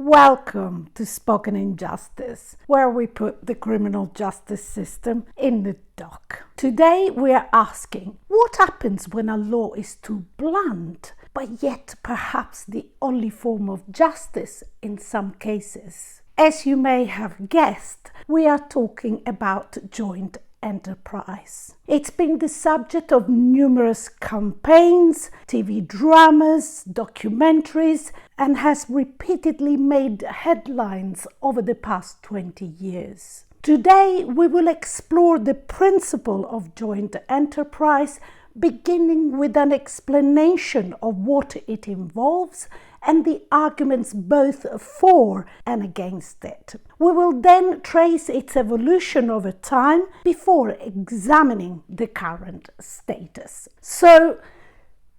Welcome to Spoken Injustice, where we put the criminal justice system in the dock. Today we are asking, what happens when a law is too blunt, but yet perhaps the only form of justice in some cases? As you may have guessed, we are talking about joint enterprise. It's been the subject of numerous campaigns, TV dramas, documentaries, and has repeatedly made headlines over the past 20 years. Today, we will explore the principle of joint enterprise, beginning with an explanation of what it involves and the arguments both for and against it. We will then trace its evolution over time before examining the current status. So,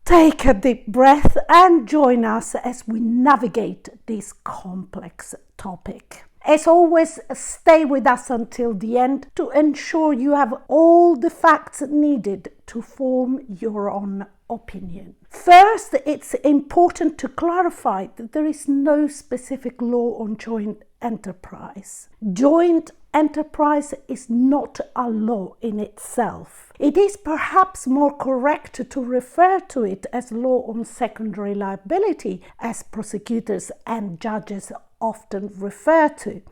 take a deep breath and join us as we navigate this complex topic. As always, stay with us until the end to ensure you have all the facts needed to form your own opinion. First, it's important to clarify that there is no specific law on joint enterprise. Joint enterprise is not a law in itself. It is perhaps more correct to refer to it as law on secondary liability, as prosecutors and judges often refer to.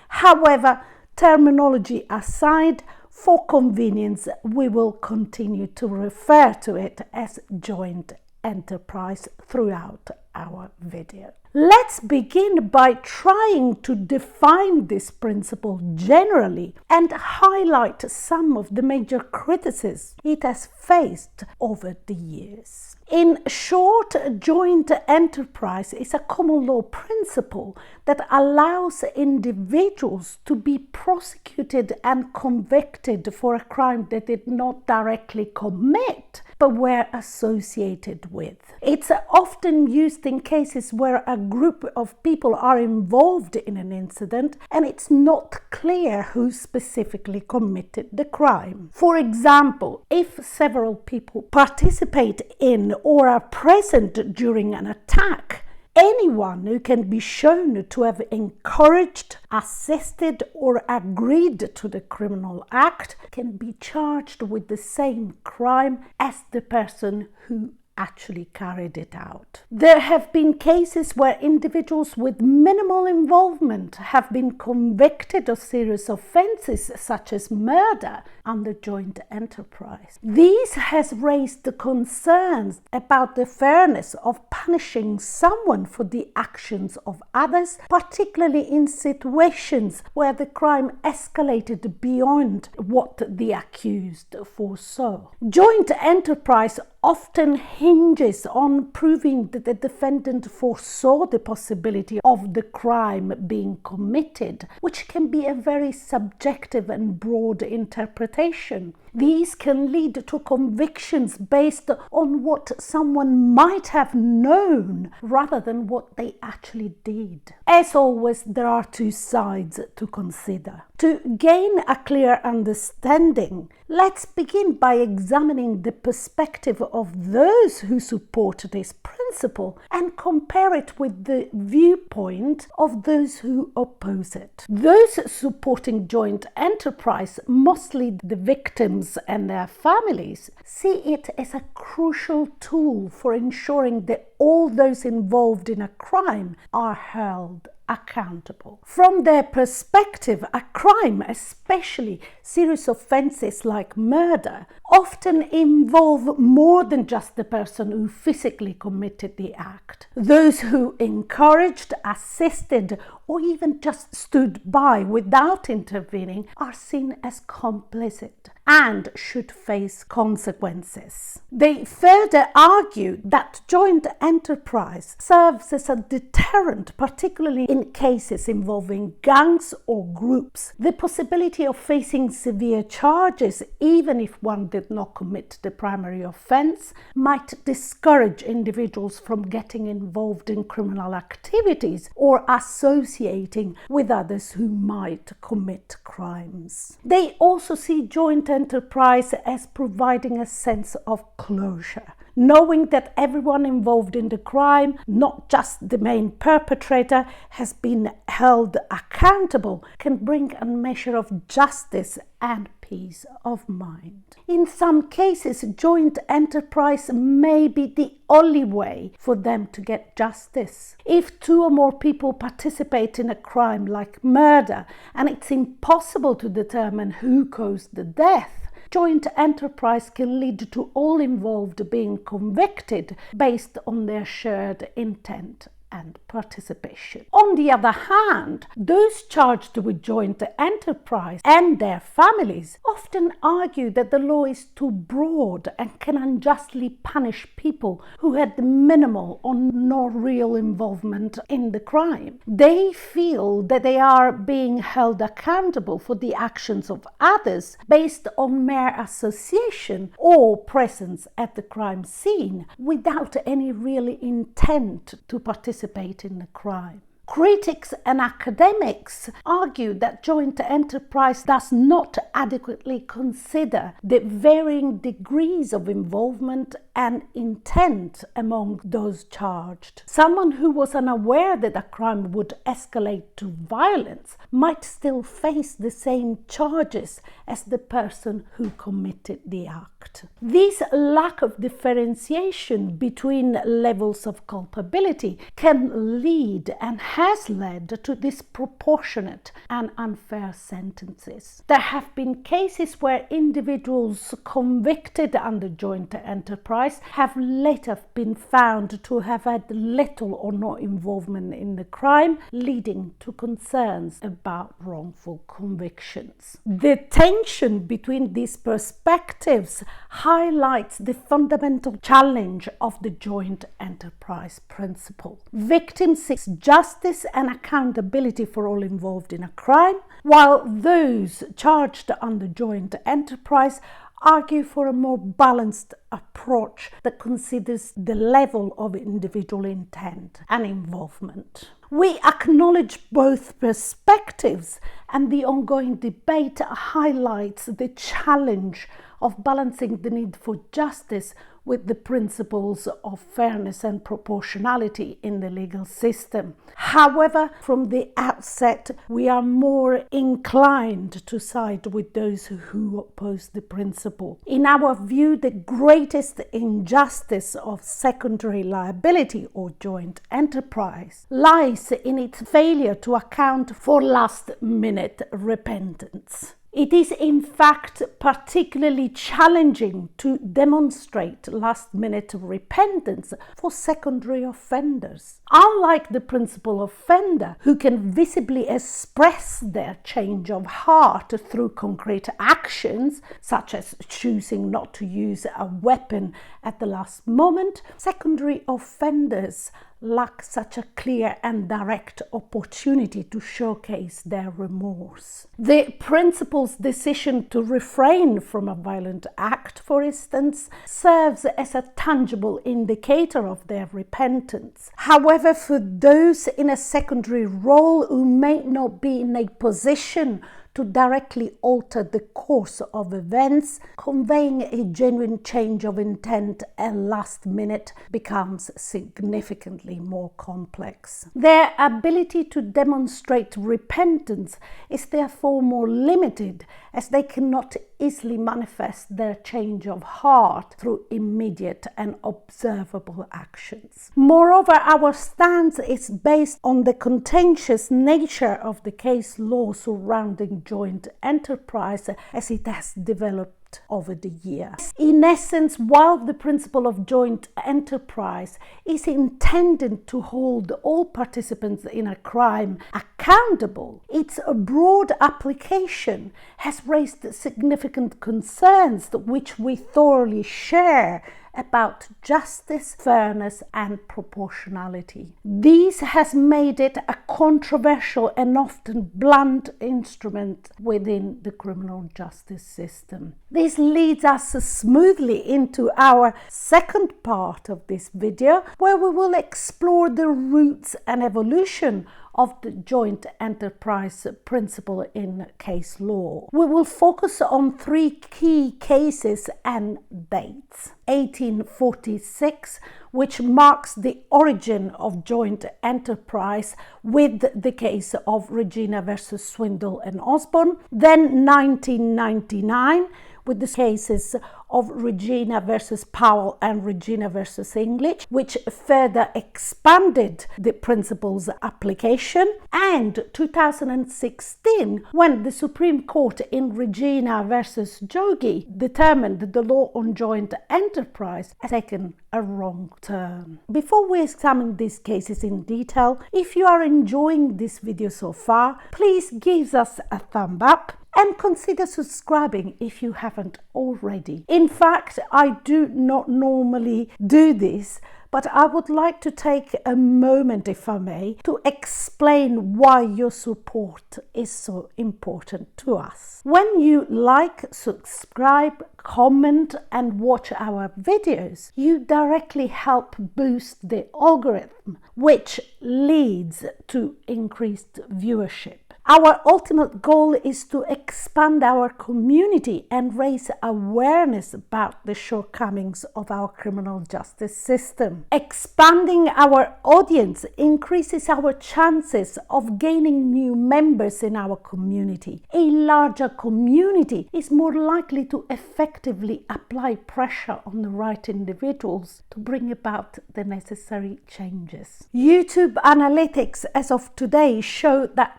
However, terminology aside, for convenience, we will continue to refer to it as joint enterprise throughout our video. Let's begin by trying to define this principle generally and highlight some of the major criticisms it has faced over the years. In short, joint enterprise is a common law principle that allows individuals to be prosecuted and convicted for a crime they did not directly commit, but were associated with. It's often used in cases where a group of people are involved in an incident and it's not clear who specifically committed the crime. For example, if several people participate in or are present during an attack, anyone who can be shown to have encouraged, assisted, or agreed to the criminal act can be charged with the same crime as the person who actually carried it out. There have been cases where individuals with minimal involvement have been convicted of serious offences such as murder under joint enterprise. These has raised the concerns about the fairness of punishing someone for the actions of others, particularly in situations where the crime escalated beyond what the accused foresaw. Joint enterprise often hinges on proving that the defendant foresaw the possibility of the crime being committed, which can be a very subjective and broad interpretation. These can lead to convictions based on what someone might have known rather than what they actually did. As always, there are two sides to consider. To gain a clear understanding, let's begin by examining the perspective of those who support this principle and compare it with the viewpoint of those who oppose it. Those supporting joint enterprise, mostly the victims and their families, see it as a crucial tool for ensuring that all those involved in a crime are held accountable. From their perspective, a crime, especially serious offences like murder, often involve more than just the person who physically committed the act. Those who encouraged, assisted, or even just stood by without intervening are seen as complicit and should face consequences. They further argue that joint enterprise serves as a deterrent, particularly in cases involving gangs or groups. The possibility of facing severe charges, even if one did not commit the primary offence, might discourage individuals from getting involved in criminal activities or associating with others who might commit crimes. They also see joint enterprise as providing a sense of closure. Knowing that everyone involved in the crime, not just the main perpetrator, has been held accountable can bring a measure of justice and peace of mind. In some cases, joint enterprise may be the only way for them to get justice. If 2 or more people participate in a crime like murder and it's impossible to determine who caused the death, joint enterprise can lead to all involved being convicted based on their shared intent and participation. On the other hand, those charged with joint enterprise and their families often argue that the law is too broad and can unjustly punish people who had minimal or no real involvement in the crime. They feel that they are being held accountable for the actions of others based on mere association or presence at the crime scene without any real intent to participate in the crime. Critics and academics argue that joint enterprise does not adequately consider the varying degrees of involvement and intent among those charged. Someone who was unaware that a crime would escalate to violence might still face the same charges as the person who committed the act. This lack of differentiation between levels of culpability can lead and has led to disproportionate and unfair sentences. There have been cases where individuals convicted under joint enterprise have later been found to have had little or no involvement in the crime, leading to concerns about wrongful convictions. The tension between these perspectives highlights the fundamental challenge of the joint enterprise principle. Victims seek justice and accountability for all involved in a crime, while those charged under joint enterprise argue for a more balanced approach that considers the level of individual intent and involvement. We acknowledge both perspectives, and the ongoing debate highlights the challenge of balancing the need for justice with the principles of fairness and proportionality in the legal system. However, from the outset, we are more inclined to side with those who oppose the principle. In our view, the greatest injustice of secondary liability or joint enterprise lies in its failure to account for last-minute repentance. It is in fact particularly challenging to demonstrate last-minute repentance for secondary offenders. Unlike the principal offender, who can visibly express their change of heart through concrete actions, such as choosing not to use a weapon at the last moment, secondary offenders lack such a clear and direct opportunity to showcase their remorse. The principal's decision to refrain from a violent act, for instance, serves as a tangible indicator of their repentance. However, for those in a secondary role who may not be in a position to directly alter the course of events, conveying a genuine change of intent and last minute becomes significantly more complex. Their ability to demonstrate repentance is therefore more limited, as they cannot easily manifest their change of heart through immediate and observable actions. Moreover, our stance is based on the contentious nature of the case law surrounding joint enterprise as it has developed over the years. In essence, while the principle of joint enterprise is intended to hold all participants in a crime accountable, its broad application has raised significant concerns which we thoroughly share about justice, fairness and proportionality. This has made it a controversial and often blunt instrument within the criminal justice system. This leads us smoothly into our second part of this video, where we will explore the roots and evolution of the joint enterprise principle in case law. We will focus on 3 key cases and dates. 1846, which marks the origin of joint enterprise with the case of Regina versus Swindall and Osborne. Then 1999, with the cases of Regina versus Powell and Regina versus English, which further expanded the principle's application, and 2016, when the Supreme Court in Regina versus Jogee determined that the law on joint enterprise had taken a wrong turn. Before we examine these cases in detail, if you are enjoying this video so far, please give us a thumb up and consider subscribing if you haven't already. In fact, I do not normally do this, but I would like to take a moment, if I may, to explain why your support is so important to us. When you like, subscribe, comment and watch our videos, you directly help boost the algorithm, which leads to increased viewership. Our ultimate goal is to expand our community and raise awareness about the shortcomings of our criminal justice system. Expanding our audience increases our chances of gaining new members in our community. A larger community is more likely to effectively apply pressure on the right individuals to bring about the necessary changes. YouTube analytics as of today show that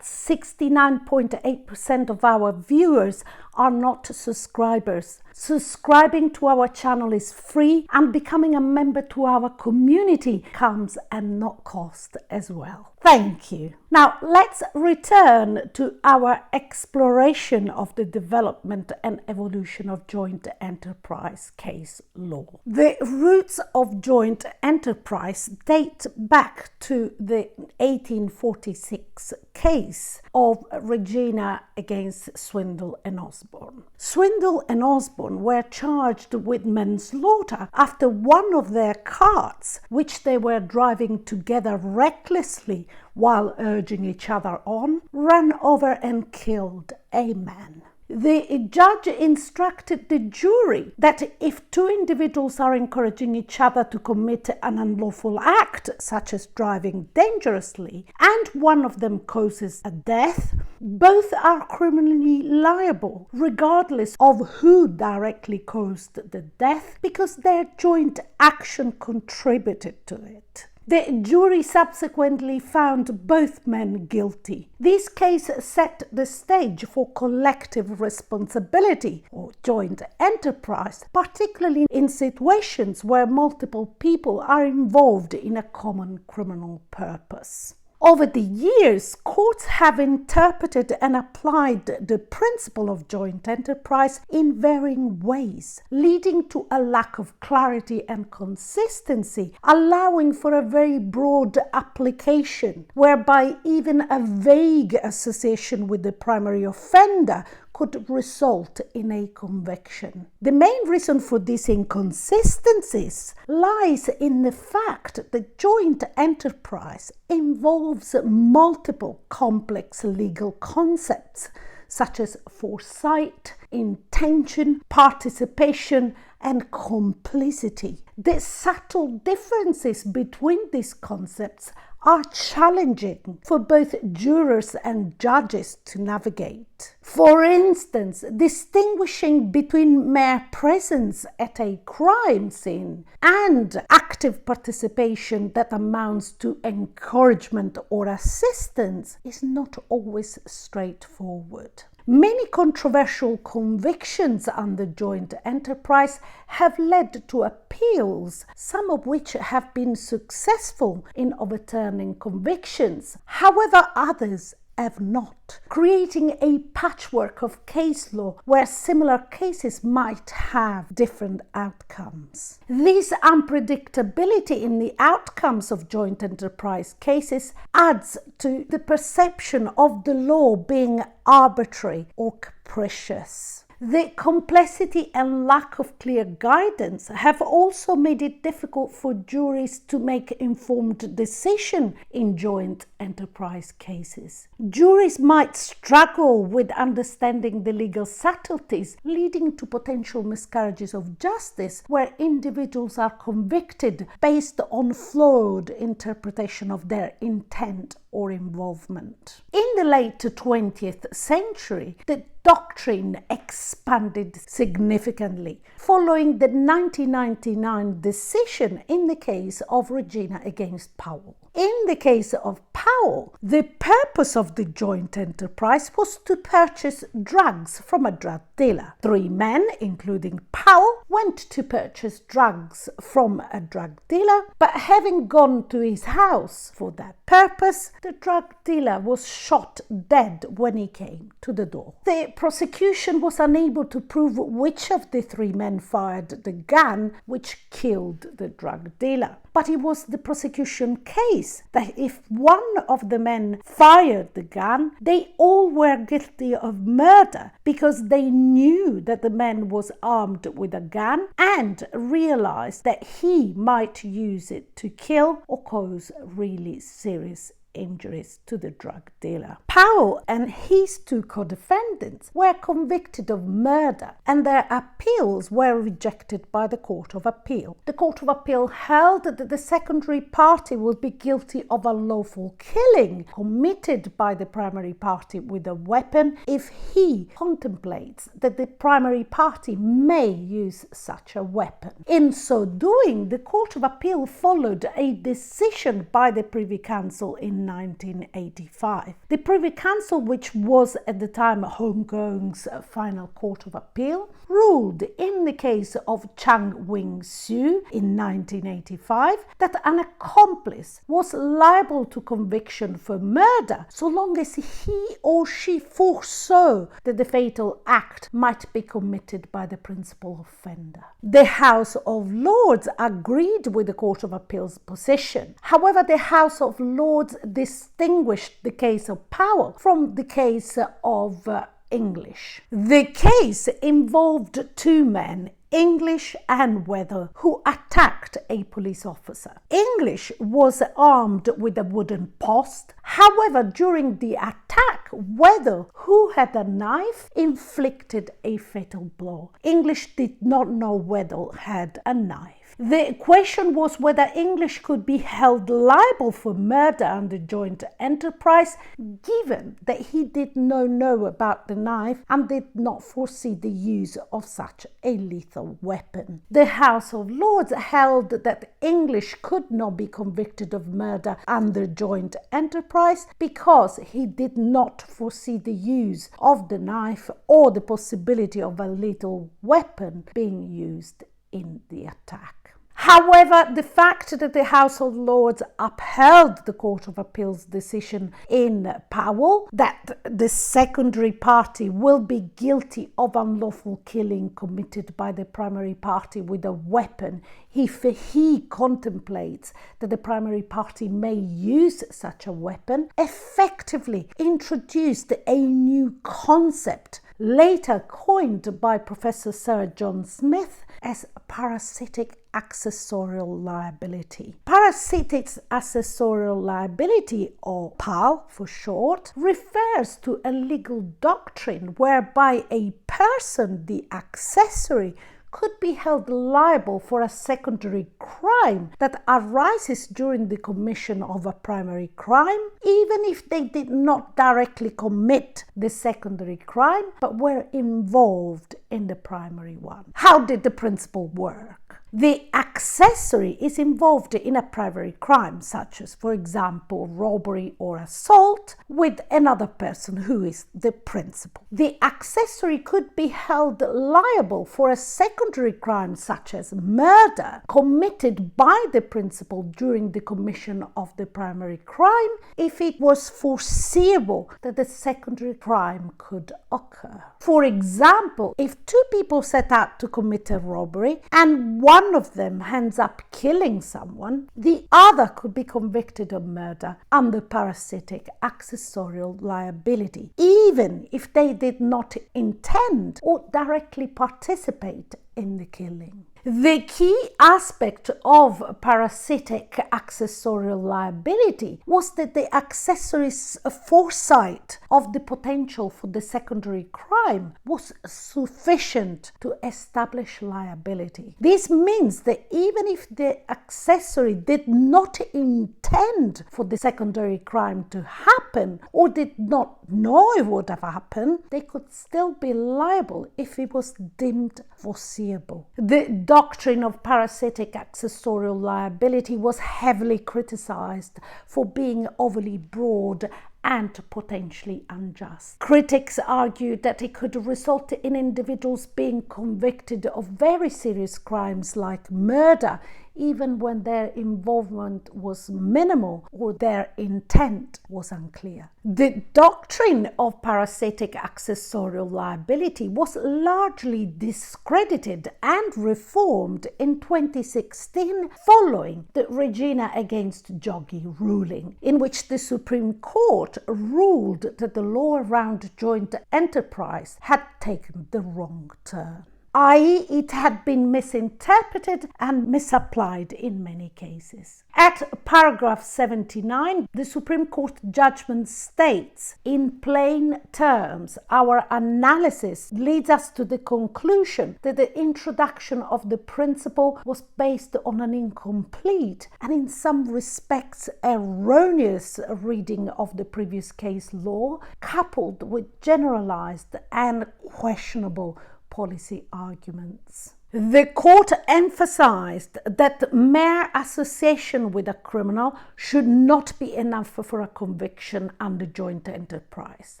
69.8% of our viewers are not subscribers. Subscribing to our channel is free, and becoming a member to our community comes at no cost as well. Thank you. Now let's return to our exploration of the development and evolution of joint enterprise case law. The roots of joint enterprise date back to the 1846 case of Regina against Swindall and Osborne. Swindall and Osborne were charged with manslaughter after one of their carts, which they were driving together recklessly while urging each other on, ran over and killed a man. The judge instructed the jury that if 2 individuals are encouraging each other to commit an unlawful act, such as driving dangerously, and one of them causes a death, both are criminally liable, regardless of who directly caused the death, because their joint action contributed to it. The jury subsequently found both men guilty. This case set the stage for collective responsibility or joint enterprise, particularly in situations where multiple people are involved in a common criminal purpose. Over the years, courts have interpreted and applied the principle of joint enterprise in varying ways, leading to a lack of clarity and consistency, allowing for a very broad application, whereby even a vague association with the primary offender could result in a conviction. The main reason for these inconsistencies lies in the fact that joint enterprise involves multiple complex legal concepts such as foresight, intention, participation, and complicity. The subtle differences between these concepts are challenging for both jurors and judges to navigate. For instance, distinguishing between mere presence at a crime scene and active participation that amounts to encouragement or assistance is not always straightforward. Many controversial convictions under joint enterprise have led to appeals, some of which have been successful in overturning convictions. However, others have not, creating a patchwork of case law where similar cases might have different outcomes. This unpredictability in the outcomes of joint enterprise cases adds to the perception of the law being arbitrary or capricious. The complexity and lack of clear guidance have also made it difficult for juries to make informed decisions in joint enterprise cases. Juries might struggle with understanding the legal subtleties, leading to potential miscarriages of justice where individuals are convicted based on flawed interpretation of their intent or involvement. In the late 20th century, the doctrine expanded significantly following the 1999 decision in the case of Regina against Powell. In the case of Powell, the purpose of the joint enterprise was to purchase drugs from a drug dealer. 3 men, including Powell, went to purchase drugs from a drug dealer, but having gone to his house for that purpose, the drug dealer was shot dead when he came to the door. The prosecution was unable to prove which of the 3 men fired the gun which killed the drug dealer. But it was the prosecution case that if one of the men fired the gun, they all were guilty of murder because they knew that the man was armed with a gun and realized that he might use it to kill or cause really serious injuries to the drug dealer. Powell and his 2 co-defendants were convicted of murder and their appeals were rejected by the Court of Appeal. The Court of Appeal held that the secondary party would be guilty of unlawful killing committed by the primary party with a weapon if he contemplates that the primary party may use such a weapon. In so doing, the Court of Appeal followed a decision by the Privy Council in 1985. The Privy Council, which was at the time Hong Kong's final Court of Appeal, ruled in the case of Chang Wing-soo in 1985 that an accomplice was liable to conviction for murder so long as he or she foresaw that the fatal act might be committed by the principal offender. The House of Lords agreed with the Court of Appeal's position. However, the House of Lords distinguished the case of Powell from the case of English. The case involved 2 men, English and Weather, who attacked a police officer. English was armed with a wooden post. However, during the attack, Weather, who had a knife, inflicted a fatal blow. English did not know Weather had a knife. The question was whether English could be held liable for murder under joint enterprise, given that he did not know about the knife and did not foresee the use of such a lethal weapon. The House of Lords held that English could not be convicted of murder under joint enterprise because he did not foresee the use of the knife or the possibility of a lethal weapon being used in the attack. However, the fact that the House of Lords upheld the Court of Appeal's decision in Powell that the secondary party will be guilty of unlawful killing committed by the primary party with a weapon if he contemplates that the primary party may use such a weapon, effectively introduced a new concept later coined by Professor Sir John Smith as parasitic accessorial liability. Parasitic accessorial liability, or PAL for short, refers to a legal doctrine whereby a person, the accessory, could be held liable for a secondary crime that arises during the commission of a primary crime, even if they did not directly commit the secondary crime, but were involved in the primary one. How did the principle work? The accessory is involved in a primary crime, such as, for example, robbery or assault, with another person who is the principal. The accessory could be held liable for a secondary crime, such as murder, committed by the principal during the commission of the primary crime, if it was foreseeable that the secondary crime could occur. For example, if 2 people set out to commit a robbery and one of them ends up killing someone, the other could be convicted of murder under parasitic accessorial liability, even if they did not intend or directly participate in the killing. The key aspect of parasitic accessorial liability was that the accessory's foresight of the potential for the secondary crime was sufficient to establish liability. This means that even if the accessory did not intend for the secondary crime to happen or did not know it would have happened, they could still be liable if it was deemed foreseeable. The doctrine of parasitic accessorial liability was heavily criticized for being overly broad and potentially unjust. Critics argued that it could result in individuals being convicted of very serious crimes like murder, even when their involvement was minimal or their intent was unclear. The doctrine of parasitic accessorial liability was largely discredited and reformed in 2016 following the Regina against Jogee ruling, in which the Supreme Court ruled that the law around joint enterprise had taken the wrong turn, i.e. it had been misinterpreted and misapplied in many cases. At paragraph 79, the Supreme Court judgment states, in plain terms, our analysis leads us to the conclusion that the introduction of the principle was based on an incomplete and in some respects erroneous reading of the previous case law, coupled with generalized and questionable policy arguments. The court emphasized that mere association with a criminal should not be enough for a conviction under joint enterprise.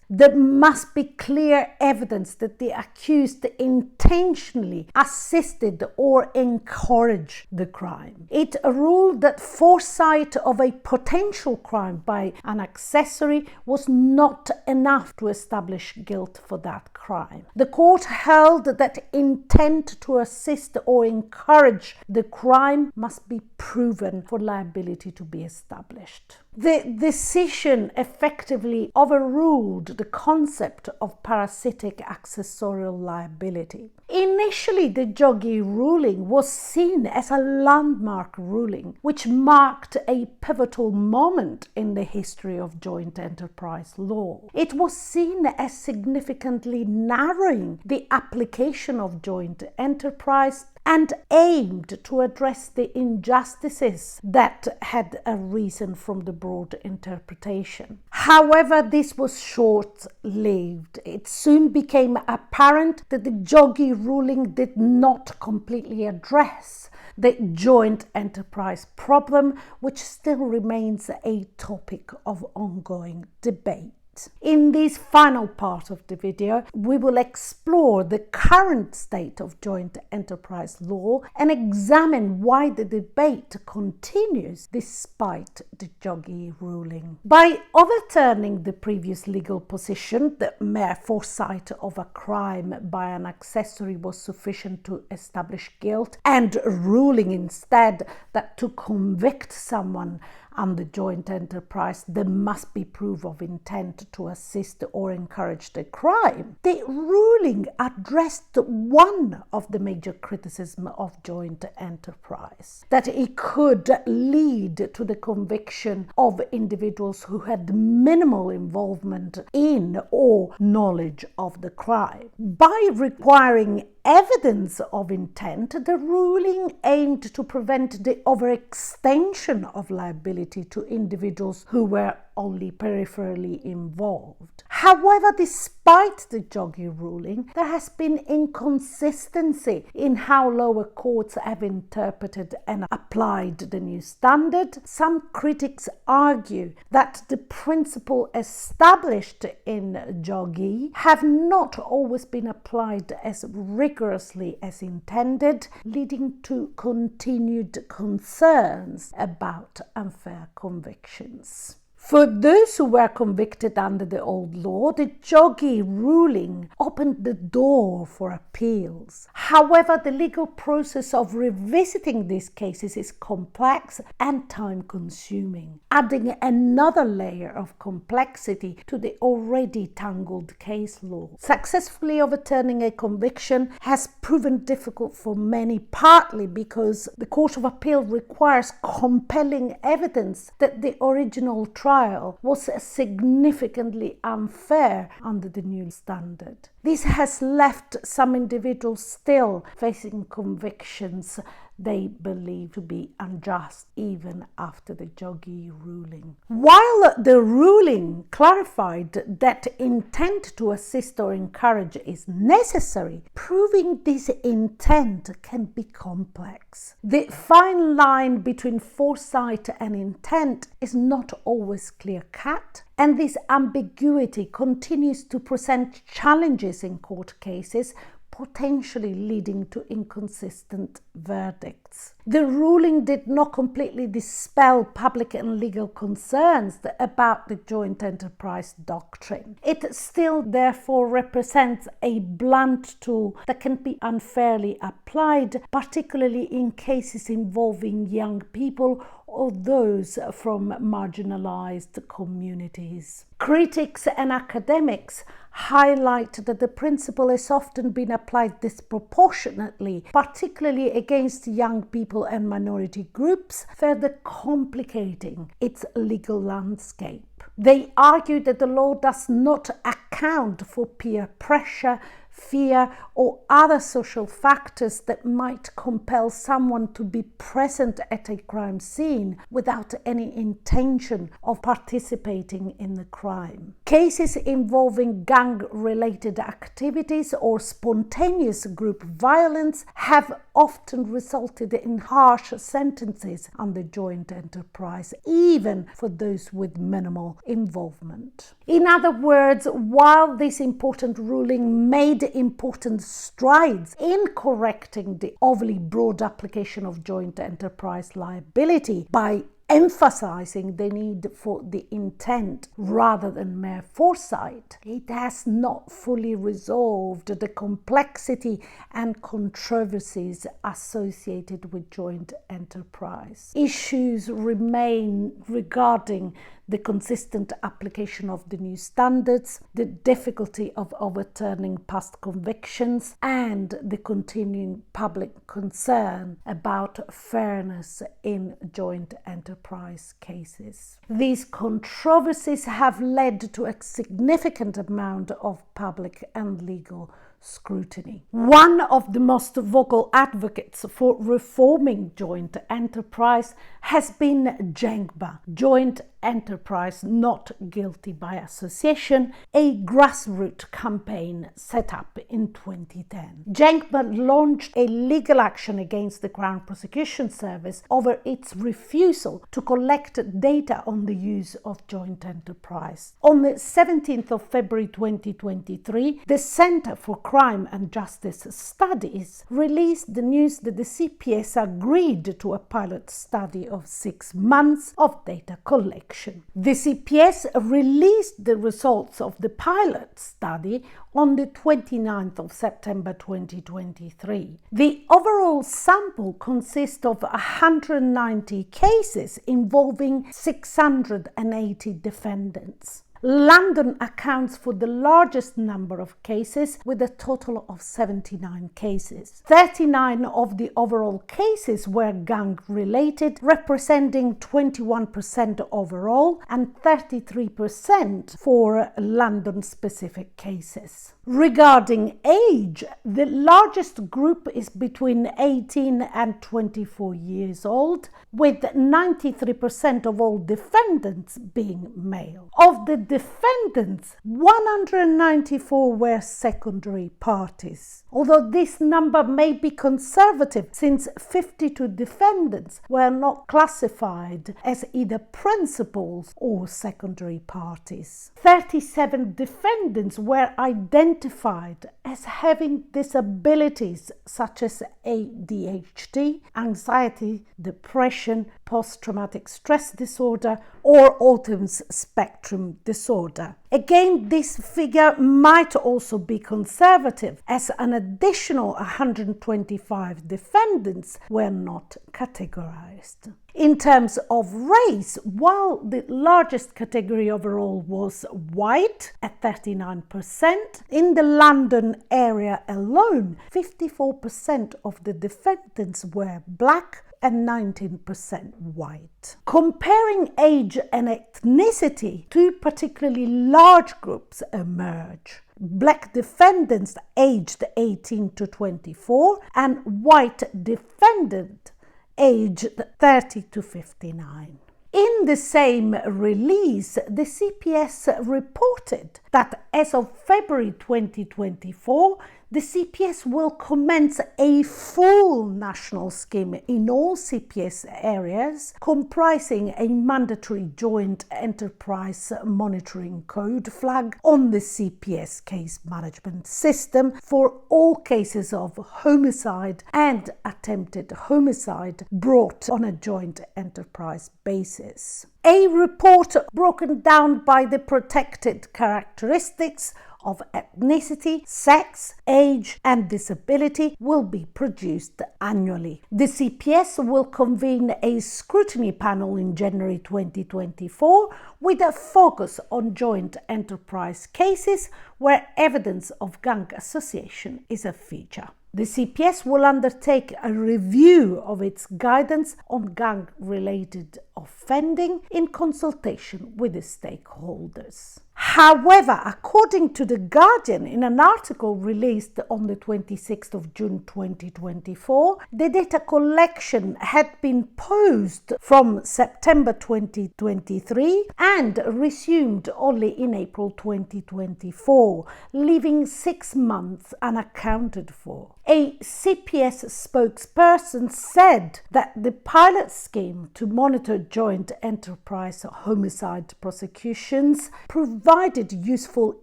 There must be clear evidence that the accused intentionally assisted or encouraged the crime. It ruled that foresight of a potential crime by an accessory was not enough to establish guilt for that crime. The court held that intent to assist or encourage the crime must be proven for liability to be established. The decision effectively overruled the concept of parasitic accessorial liability. Initially, the Jogee ruling was seen as a landmark ruling, which marked a pivotal moment in the history of joint enterprise law. It was seen as significantly narrowing the application of joint enterprise and aimed to address the injustices that had arisen from the broad interpretation. However, this was short-lived. It soon became apparent that the Jogee ruling did not completely address the joint enterprise problem, which still remains a topic of ongoing debate. In this final part of the video, we will explore the current state of joint enterprise law and examine why the debate continues despite the Jogee ruling. By overturning the previous legal position that mere foresight of a crime by an accessory was sufficient to establish guilt, and ruling instead that to convict someone under joint enterprise there must be proof of intent to assist or encourage the crime, the ruling addressed one of the major criticisms of joint enterprise, that it could lead to the conviction of individuals who had minimal involvement in or knowledge of the crime. By requiring evidence of intent, the ruling aimed to prevent the overextension of liability to individuals who were only peripherally involved. However, despite the Jogee ruling, there has been inconsistency in how lower courts have interpreted and applied the new standard. Some critics argue that the principle established in Jogee have not always been applied as rigorously as intended, leading to continued concerns about unfair convictions. For those who were convicted under the old law, the Jogee ruling opened the door for appeals. However, the legal process of revisiting these cases is complex and time-consuming, adding another layer of complexity to the already tangled case law. Successfully overturning a conviction has proven difficult for many, partly because the Court of Appeal requires compelling evidence that the original trial was significantly unfair under the new standard. This has left some individuals still facing convictions they believe to be unjust even after the Jogee ruling. While the ruling clarified that intent to assist or encourage is necessary, proving this intent can be complex. The fine line between foresight and intent is not always clear-cut, and this ambiguity continues to present challenges in court cases, potentially leading to inconsistent verdicts. The ruling did not completely dispel public and legal concerns about the joint enterprise doctrine. It still therefore represents a blunt tool that can be unfairly applied, particularly in cases involving young people or those from marginalized communities. Critics and academics highlight that the principle has often been applied disproportionately, particularly against young people and minority groups, further complicating its legal landscape. They argue that the law does not account for peer pressure, fear, or other social factors that might compel someone to be present at a crime scene without any intention of participating in the crime. Cases involving gang-related activities or spontaneous group violence have often resulted in harsh sentences under joint enterprise, even for those with minimal involvement. In other words, while this important ruling made important strides in correcting the overly broad application of joint enterprise liability by emphasizing the need for the intent rather than mere foresight, it has not fully resolved the complexity and controversies associated with joint enterprise. Issues remain regarding the consistent application of the new standards, the difficulty of overturning past convictions, and the continuing public concern about fairness in joint enterprise cases. These controversies have led to a significant amount of public and legal scrutiny. One of the most vocal advocates for reforming joint enterprise has been JENGBA, Joint Enterprise Not Guilty by Association, a grassroots campaign set up in 2010. JENGBA launched a legal action against the Crown Prosecution Service over its refusal to collect data on the use of joint enterprise. On the 17th of February 2023, the Centre for Crime and Justice Studies released the news that the CPS agreed to a pilot study of 6 months of data collection. The CPS released the results of the pilot study on the 29th of September 2023. The overall sample consists of 190 cases involving 680 defendants. London accounts for the largest number of cases with a total of 79 cases. 39 of the overall cases were gang-related, representing 21% overall and 33% for London-specific cases. Regarding age, the largest group is between 18 and 24 years old, with 93% of all defendants being male. Of the defendants, 194 were secondary parties. Although this number may be conservative, since 52 defendants were not classified as either principals or secondary parties. 37 defendants were identified as having disabilities such as ADHD, anxiety, depression, post-traumatic stress disorder or autism spectrum disorder. Again, this figure might also be conservative, as an additional 125 defendants were not categorized. In terms of race, while the largest category overall was white at 39%, in the London area alone, 54% of the defendants were black and 19% white. Comparing age and ethnicity, two particularly large groups emerge. Black defendants aged 18 to 24 and white defendants aged 30 to 59. In the same release, the CPS reported that as of February 2024, the CPS will commence a full national scheme in all CPS areas, comprising a mandatory joint enterprise monitoring code flag on the CPS case management system for all cases of homicide and attempted homicide brought on a joint enterprise basis. A report broken down by the protected characteristics of ethnicity, sex, age and disability will be produced annually. The CPS will convene a scrutiny panel in January 2024 with a focus on joint enterprise cases where evidence of gang association is a feature. The CPS will undertake a review of its guidance on gang-related offending in consultation with the stakeholders. However, according to The Guardian, in an article released on the 26th of June 2024, the data collection had been paused from September 2023 and resumed only in April 2024, leaving 6 months unaccounted for. A CPS spokesperson said that the pilot scheme to monitor joint enterprise homicide prosecutions provided useful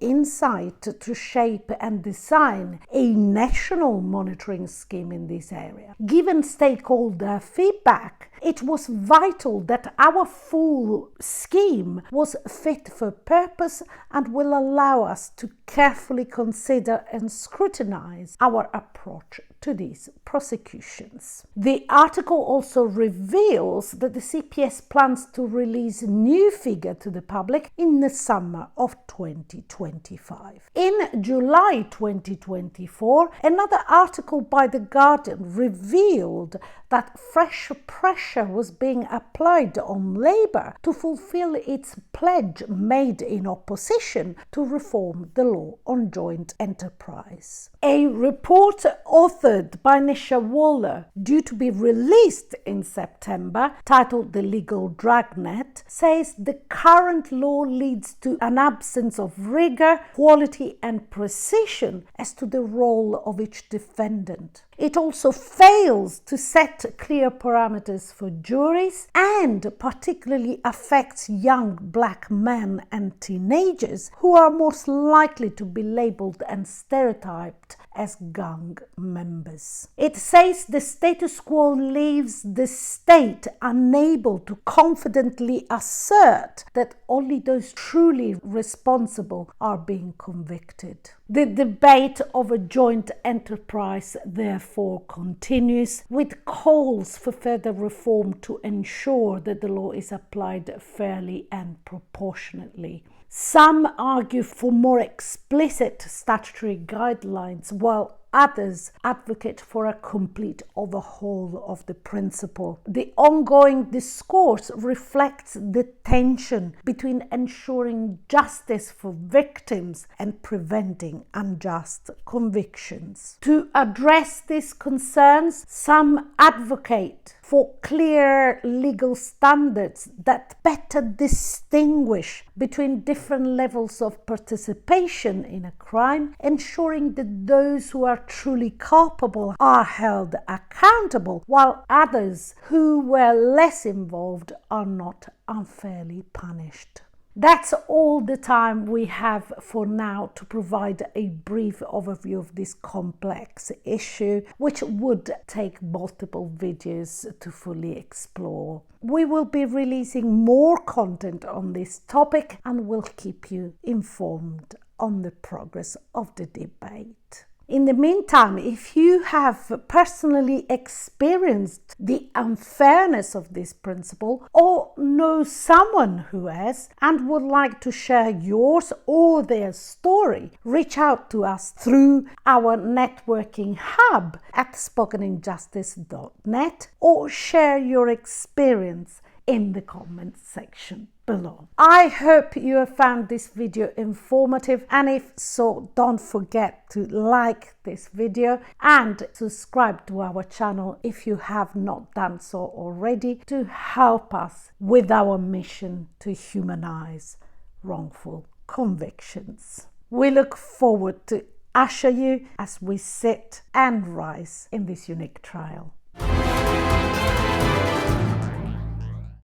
insight to shape and design a national monitoring scheme in this area. Given stakeholder feedback, it was vital that our full scheme was fit for purpose and will allow us to carefully consider and scrutinize our approach to these prosecutions. The article also reveals that the CPS plans to release a new figure to the public in the summer of 2025. In July 2024, another article by The Guardian revealed that fresh pressure was being applied on Labour to fulfil its pledge made in opposition to reform the law on joint enterprise. A report authored by Nisha Waller, due to be released in September, titled The Legal Dragnet, says the current law leads to an absence of rigour, quality and precision as to the role of each defendant. It also fails to set clear parameters for juries and particularly affects young black men and teenagers who are most likely to be labelled and stereotyped as gang members. It says the status quo leaves the state unable to confidently assert that only those truly responsible are being convicted. The debate over joint enterprise therefore continues, with calls for further reform to ensure that the law is applied fairly and proportionately. Some argue for more explicit statutory guidelines, while others advocate for a complete overhaul of the principle. The ongoing discourse reflects the tension between ensuring justice for victims and preventing unjust convictions. To address these concerns, some advocate for clear legal standards that better distinguish between different levels of participation in a crime, ensuring that those who are truly culpable are held accountable, while others who were less involved are not unfairly punished. That's all the time we have for now to provide a brief overview of this complex issue, which would take multiple videos to fully explore. We will be releasing more content on this topic and will keep you informed on the progress of the debate. In the meantime, if you have personally experienced the unfairness of this principle or know someone who has and would like to share yours or their story, reach out to us through our networking hub at spokeninjustice.net or share your experience in the comments section below. I hope you have found this video informative, and if so, don't forget to like this video and subscribe to our channel if you have not done so already, to help us with our mission to humanize wrongful convictions. We look forward to usher you as we sit and rise in this unique trial.